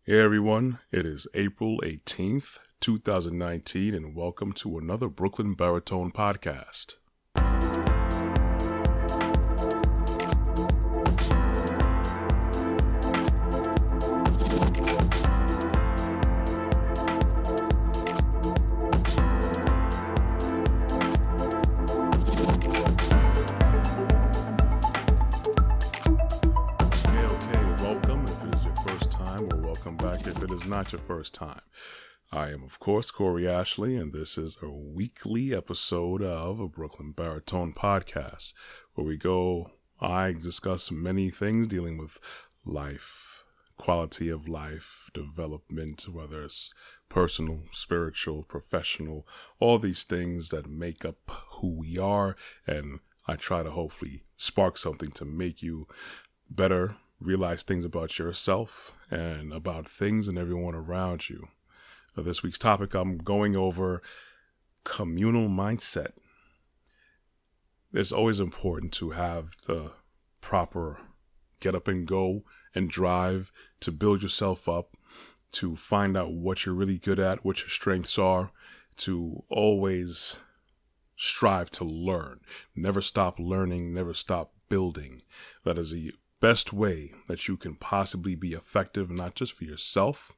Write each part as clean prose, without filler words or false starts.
Hey everyone, it is April 18th, 2019, and welcome to another Brooklyn Baritone podcast. If it is not your first time, I am, of course, Corey Ashley, and this is a weekly episode of a Brooklyn Baritone podcast where I discuss many things dealing with life, quality of life, development, whether it's personal, spiritual, professional, all these things that make up who we are, and I try to hopefully spark something to make you better, realize things about yourself and about things and everyone around you. This week's topic, I'm going over communal mindset. It's always important to have the proper get up and go and drive to build yourself up, to find out what you're really good at, what your strengths are, to always strive to learn. Never stop learning, never stop building. That is the best way that you can possibly be effective, not just for yourself,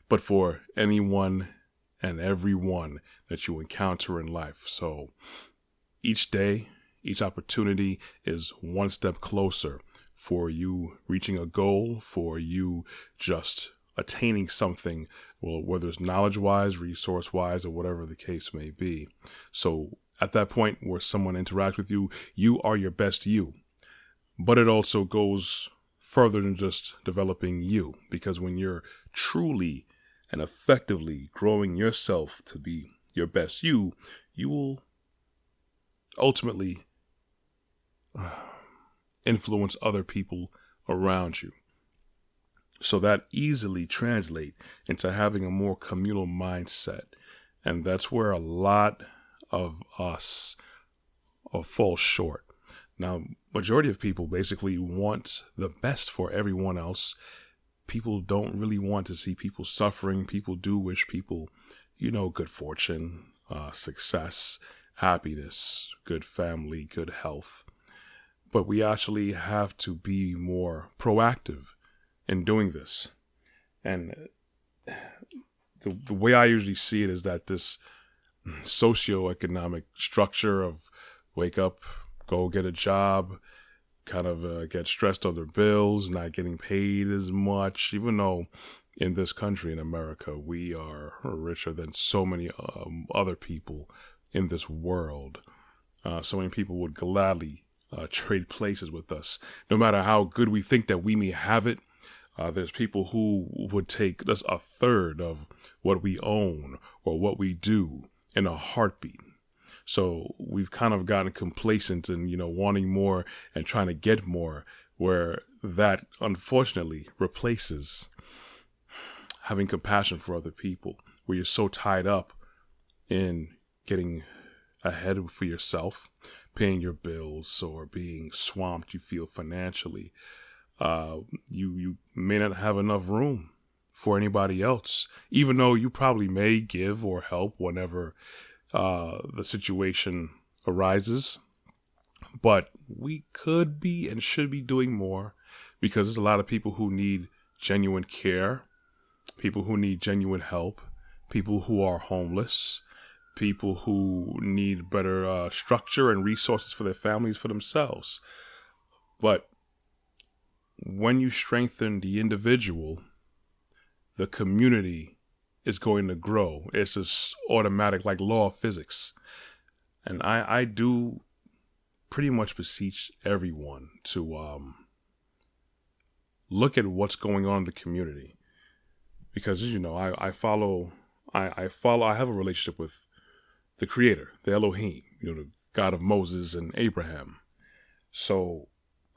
but for anyone and everyone that you encounter in life. So each day, each opportunity is one step closer for you reaching a goal, for you just attaining something, well, whether it's knowledge-wise, resource-wise, or whatever the case may be. So at that point where someone interacts with you, you are your best you. But it also goes further than just developing you, because when you're truly and effectively growing yourself to be your best you will ultimately influence other people around you. So that easily translates into having a more communal mindset. And that's where a lot of us fall short. Now, majority of people basically want the best for everyone else. People don't really want to see people suffering. People do wish people, good fortune, success, happiness, good family, good health. But we actually have to be more proactive in doing this. And the way I usually see it is that this socioeconomic structure of wake up, go get a job, kind of get stressed on their bills, not getting paid as much, even though in this country, in America, we are richer than so many other people in this world. So many people would gladly trade places with us. No matter how good we think that we may have it, there's people who would take just a third of what we own or what we do in a heartbeat. So we've kind of gotten complacent and, wanting more and trying to get more, where that unfortunately replaces having compassion for other people, where you're so tied up in getting ahead for yourself, paying your bills, or being swamped you feel financially. You may not have enough room for anybody else, even though you probably may give or help whenever the situation arises. But we could be and should be doing more, because there's a lot of people who need genuine care, people who need genuine help, people who are homeless, people who need better structure and resources for their families, for themselves. But when you strengthen the individual, the community is going to grow. It's just automatic, like law of physics. And I do pretty much beseech everyone to look at what's going on in the community, because as you know, I have a relationship with the Creator, the Elohim, the God of Moses and Abraham. So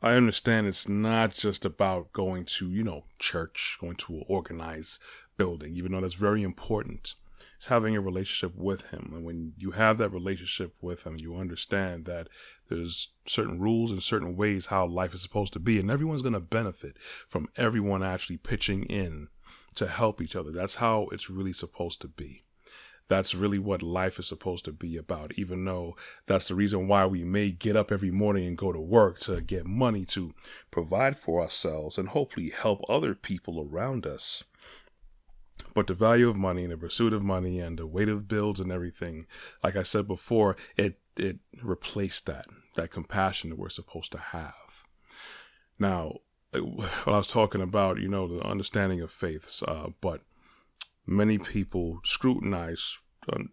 I understand it's not just about going to, church, going to an organized building, even though that's very important. It's having a relationship with him. And when you have that relationship with him, you understand that there's certain rules and certain ways how life is supposed to be. And everyone's going to benefit from everyone actually pitching in to help each other. That's how it's really supposed to be. That's really what life is supposed to be about, even though that's the reason why we may get up every morning and go to work, to get money to provide for ourselves and hopefully help other people around us. But the value of money and the pursuit of money and the weight of bills and everything, like I said before, it replaced that compassion that we're supposed to have. Now, what I was talking about, the understanding of faiths, but many people scrutinize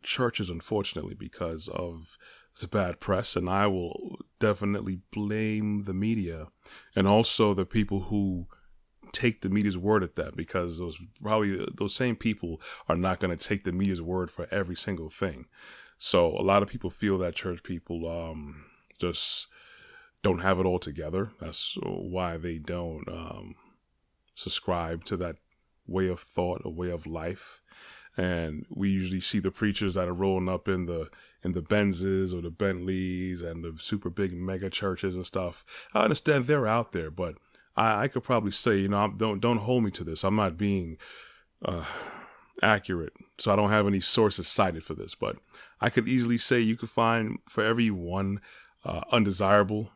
churches, unfortunately, because of the bad press, and I will definitely blame the media and also the people who take the media's word at that, because those same people are not going to take the media's word for every single thing. So a lot of people feel that church people just don't have it all together. That's why they don't subscribe to that way of thought, a way of life. And we usually see the preachers that are rolling up in the Benzes or the Bentleys and the super big mega churches and stuff. I understand they're out there, but I could probably say, don't hold me to this. I'm not being accurate, so I don't have any sources cited for this. But I could easily say you could find for every one undesirable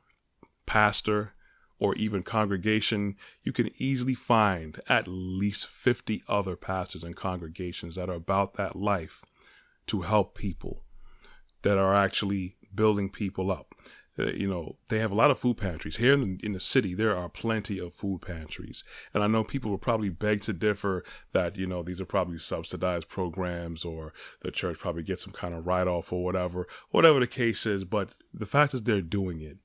pastor or even congregation, you can easily find at least 50 other pastors and congregations that are about that life to help people, that are actually building people up. They have a lot of food pantries. Here in the city, there are plenty of food pantries. And I know people will probably beg to differ that, these are probably subsidized programs, or the church probably gets some kind of write-off or whatever the case is. But the fact is they're doing it.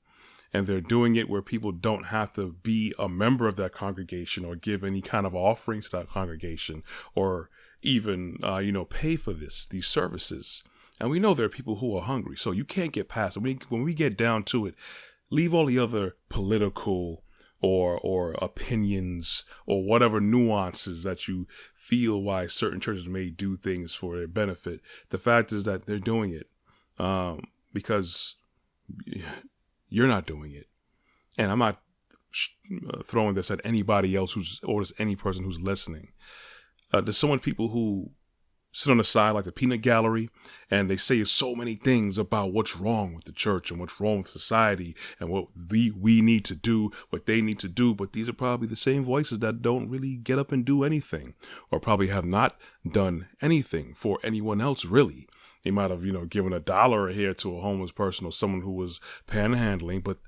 And they're doing it where people don't have to be a member of that congregation or give any kind of offerings to that congregation, or even, pay for these services. And we know there are people who are hungry, so you can't get past it. When we get down to it, leave all the other political or opinions or whatever nuances that you feel why certain churches may do things for their benefit. The fact is that they're doing it because you're not doing it. And I'm not throwing this at anybody else or just any person who's listening. There's so many people who sit on the side like the peanut gallery, and they say so many things about what's wrong with the church and what's wrong with society and what we need to do, what they need to do. But these are probably the same voices that don't really get up and do anything, or probably have not done anything for anyone else, really. They might have, given $1 here to a homeless person or someone who was panhandling, but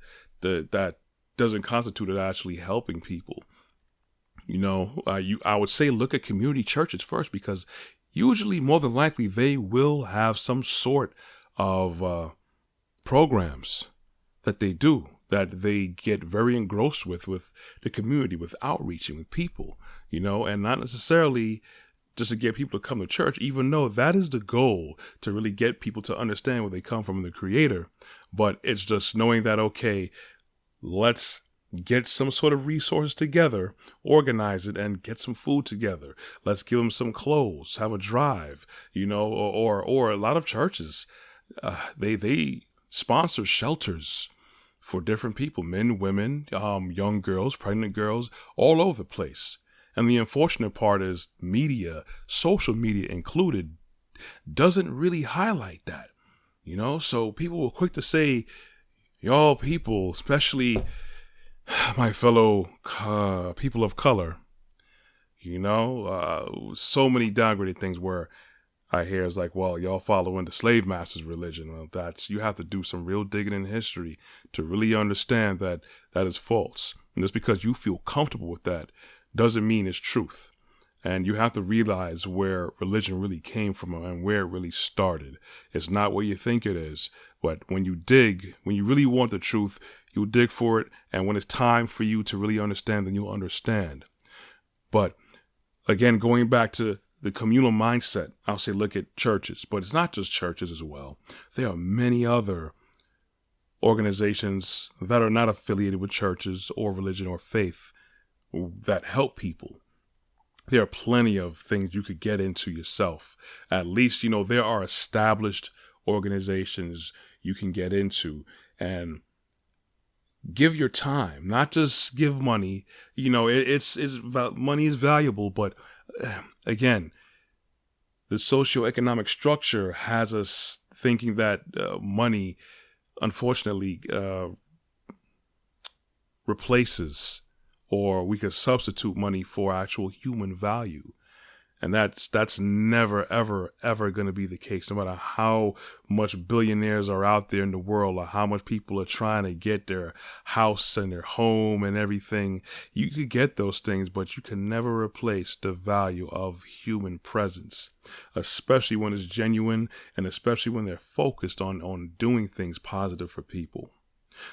that doesn't constitute it actually helping people. I would say look at community churches first, because usually, more than likely, they will have some sort of programs that they do, that they get very engrossed with the community, with outreaching, with people, and not necessarily just to get people to come to church, even though that is the goal, to really get people to understand where they come from, the Creator. But it's just knowing that, okay, let's get some sort of resources together, organize it, and get some food together. Let's give them some clothes, have a drive, or a lot of churches, they sponsor shelters for different people, men, women, young girls, pregnant girls, all over the place. And the unfortunate part is media, social media included, doesn't really highlight that, So people were quick to say, y'all people, especially my fellow people of color, so many downgraded things where I hear is like, well, y'all following the slave master's religion. Well, you have to do some real digging in history to really understand that is false. And just because you feel comfortable with that doesn't mean it's truth. And you have to realize where religion really came from and where it really started. It's not what you think it is. But when you really want the truth, you'll dig for it. And when it's time for you to really understand, then you'll understand. But again, going back to the communal mindset, I'll say look at churches. But it's not just churches as well. There are many other organizations that are not affiliated with churches or religion or faith that help people. There are plenty of things you could get into yourself. At least, there are established organizations you can get into and give your time, not just give money. It's money is valuable, but Again, the socioeconomic structure has us thinking that money, unfortunately, replaces, or we could substitute money for actual human value. And that's never, ever, ever going to be the case, no matter how much billionaires are out there in the world, or how much people are trying to get their house and their home and everything. You could get those things, but you can never replace the value of human presence, especially when it's genuine, and especially when they're focused on doing things positive for people.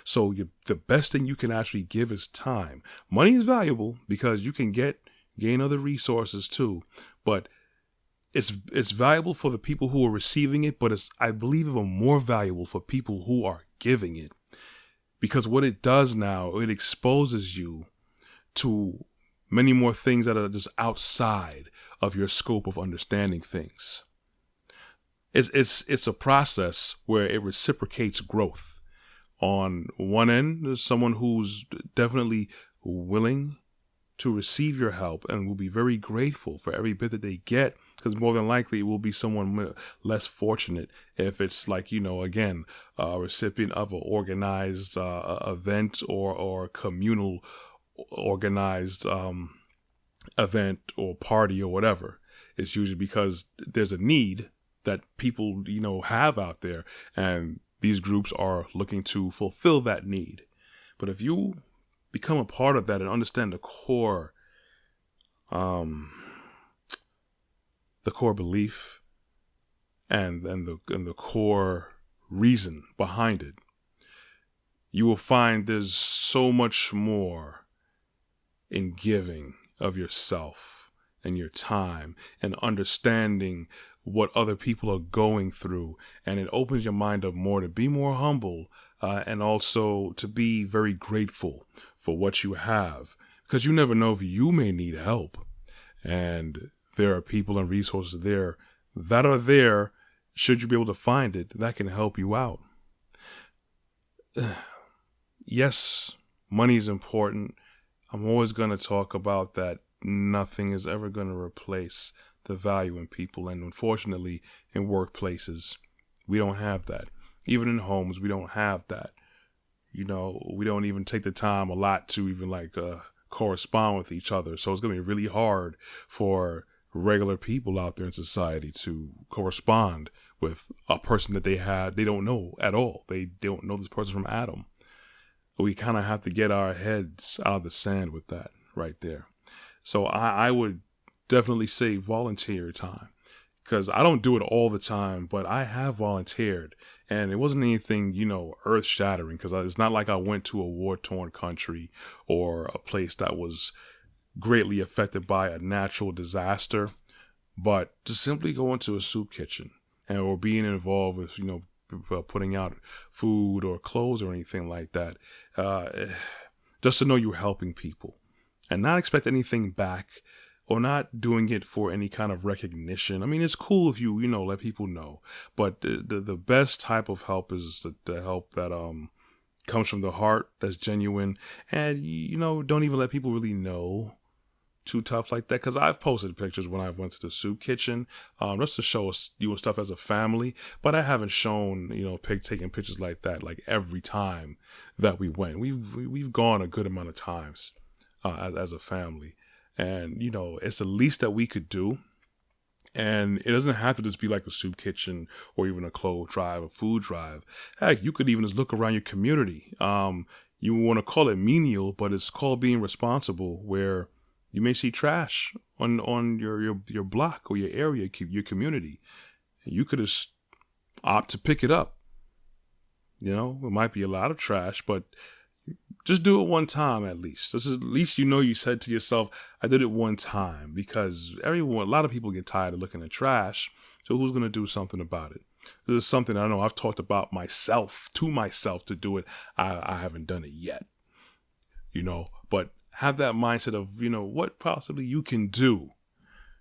So the best thing you can actually give is time. Money is valuable because you can gain other resources too, but it's valuable for the people who are receiving it, but it's, I believe, even more valuable for people who are giving it, because what it does now, it exposes you to many more things that are just outside of your scope of understanding things. It's a process where it reciprocates growth. On one end, there's someone who's definitely willing to receive your help and will be very grateful for every bit that they get, because more than likely it will be someone less fortunate if it's like, again, a recipient of an organized event or communal organized event or party or whatever. It's usually because there's a need that people, have out there, and these groups are looking to fulfill that need. But if you become a part of that and understand the core belief and the core reason behind it, you will find there's so much more in giving of yourself and your time and understanding what other people are going through. And it opens your mind up more to be more humble, and also to be very grateful for what you have, because you never know if you may need help. And there are people and resources there that are there, should you be able to find it, that can help you out. Yes, money is important. I'm always going to talk about that. Nothing is ever going to replace the value in people. And unfortunately, in workplaces, we don't have that. Even in homes, we don't have that. We don't even take the time a lot to even correspond with each other. So it's going to be really hard for regular people out there in society to correspond with a person that they don't know at all. They don't know this person from Adam. We kind of have to get our heads out of the sand with that right there. So I would definitely say volunteer your time, because I don't do it all the time, but I have volunteered, and it wasn't anything, earth shattering, because it's not like I went to a war-torn country or a place that was greatly affected by a natural disaster, but to simply go into a soup kitchen or being involved with, putting out food or clothes or anything like that, just to know you're helping people and not expect anything back, or not doing it for any kind of recognition. I mean, it's cool if you let people know, but the best type of help is the help that comes from the heart, that's genuine, and don't even let people really know too tough like that. Because I've posted pictures when I went to the soup kitchen, just to show us you and stuff as a family, but I haven't shown taking pictures like that like every time that we went. We've gone a good amount of times as a family. And, it's the least that we could do. And it doesn't have to just be like a soup kitchen or even a clothes drive, a food drive. Heck, you could even just look around your community. You want to call it menial, but it's called being responsible, where you may see trash on your block or your area, your community. And you could just opt to pick it up. It might be a lot of trash, but just do it one time at least. This is at least you said to yourself, I did it one time, because a lot of people get tired of looking at trash. So who's going to do something about it? This is something I know I've talked about to myself to do it. I haven't done it yet, but have that mindset of, what possibly you can do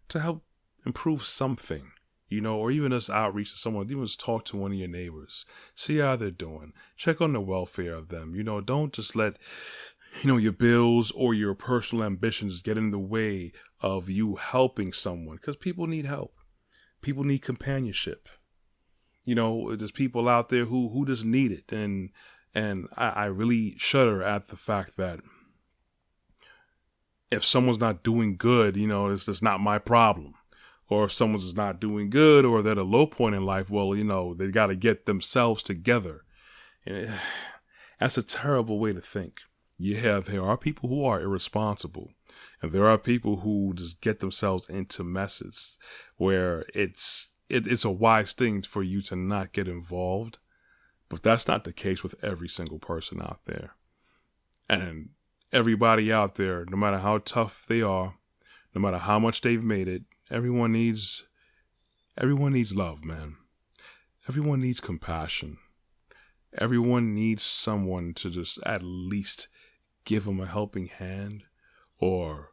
to help improve something. Or even just outreach to someone, even just talk to one of your neighbors, see how they're doing, check on the welfare of them. Don't just let, your bills or your personal ambitions get in the way of you helping someone, because people need help. People need companionship. There's people out there who just need it. And I really shudder at the fact that if someone's not doing good, it's just not my problem. Or if someone's not doing good or they're at a low point in life, well, they got to get themselves together. And that's a terrible way to think. Yeah, there are people who are irresponsible. And there are people who just get themselves into messes where it's a wise thing for you to not get involved. But that's not the case with every single person out there. And everybody out there, no matter how tough they are, no matter how much they've made it, everyone needs love, man. Everyone needs compassion. Everyone needs someone to just at least give them a helping hand or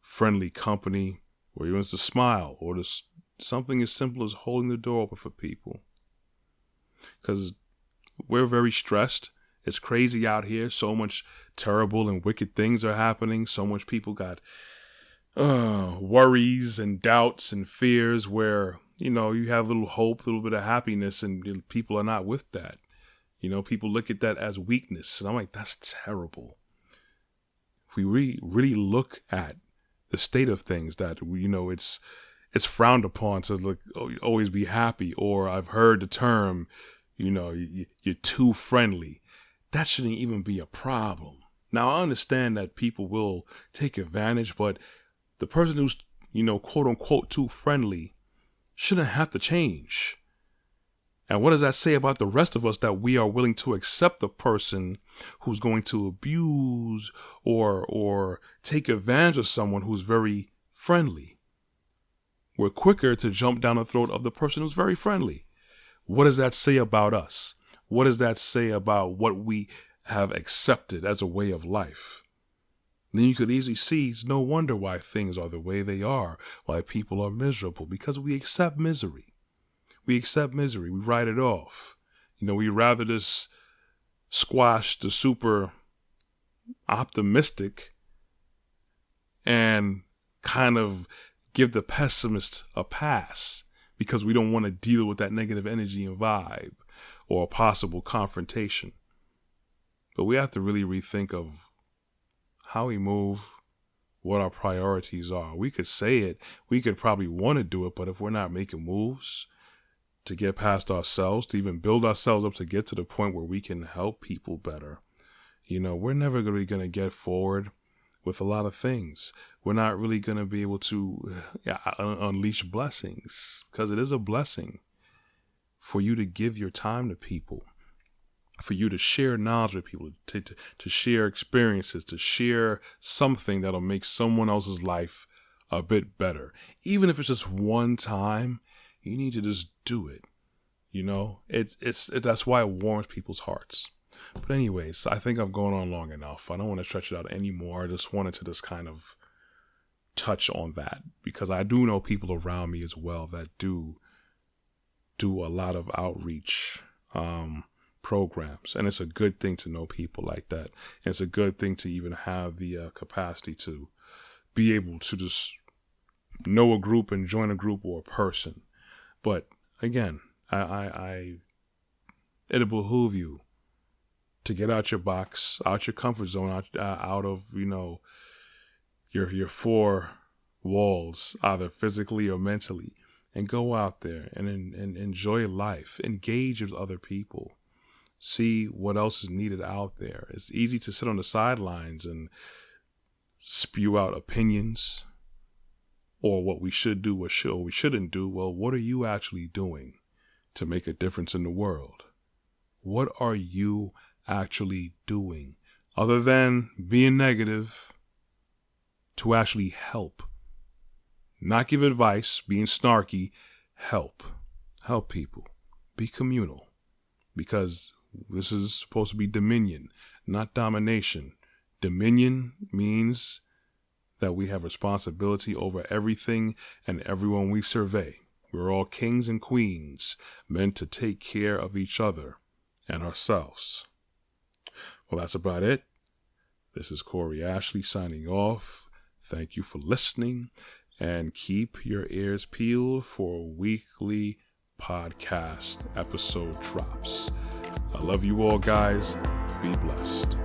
friendly company, or even just a smile, or just something as simple as holding the door open for people. Because we're very stressed. It's crazy out here. So much terrible and wicked things are happening. So much people got worries and doubts and fears where, you have a little hope, a little bit of happiness, and people are not with that. People look at that as weakness. And I'm like, that's terrible. If we really look at the state of things, that, it's frowned upon to always be happy. Or I've heard the term, you're too friendly. That shouldn't even be a problem. Now, I understand that people will take advantage, but the person who's, quote unquote, too friendly shouldn't have to change. And what does that say about the rest of us, that we are willing to accept the person who's going to abuse or take advantage of someone who's very friendly? We're quicker to jump down the throat of the person who's very friendly. What does that say about us? What does that say about what we have accepted as a way of life? Then you could easily see it's no wonder why things are the way they are, why people are miserable, because we accept misery. We accept misery. We write it off. We rather just squash the super optimistic and kind of give the pessimist a pass because we don't want to deal with that negative energy and vibe or a possible confrontation. But we have to really rethink of how we move, what our priorities are. We could say it. We could probably want to do it, but if we're not making moves to get past ourselves, to even build ourselves up to get to the point where we can help people better, we're never really going to get forward with a lot of things. We're not really going to be able to unleash blessings, because it is a blessing for you to give your time to people, for you to share knowledge with people, to share experiences, to share something that'll make someone else's life a bit better. Even if it's just one time, you need to just do it. That's why it warms people's hearts. But anyways, I think I've gone on long enough. I don't want to stretch it out anymore. I just wanted to just kind of touch on that, because I do know people around me as well that do a lot of outreach programs. And it's a good thing to know people like that. And it's a good thing to even have the capacity to be able to just know a group and join a group or a person. But again, it'll behoove you to get out your box, out your comfort zone, out of, your four walls, either physically or mentally, and go out there and enjoy life, engage with other people, see what else is needed out there. It's easy to sit on the sidelines and spew out opinions or what we should do or we shouldn't do. Well, what are you actually doing to make a difference in the world? What are you actually doing other than being negative to actually help? Not give advice, being snarky, help people, be communal, because this is supposed to be dominion, not domination. Dominion means that we have responsibility over everything and everyone we survey. We're all kings and queens meant to take care of each other and ourselves. Well, that's about it. This is Corey Ashley signing off. Thank you for listening, and keep your ears peeled for weekly podcast episode drops. I love you all, guys. Be blessed.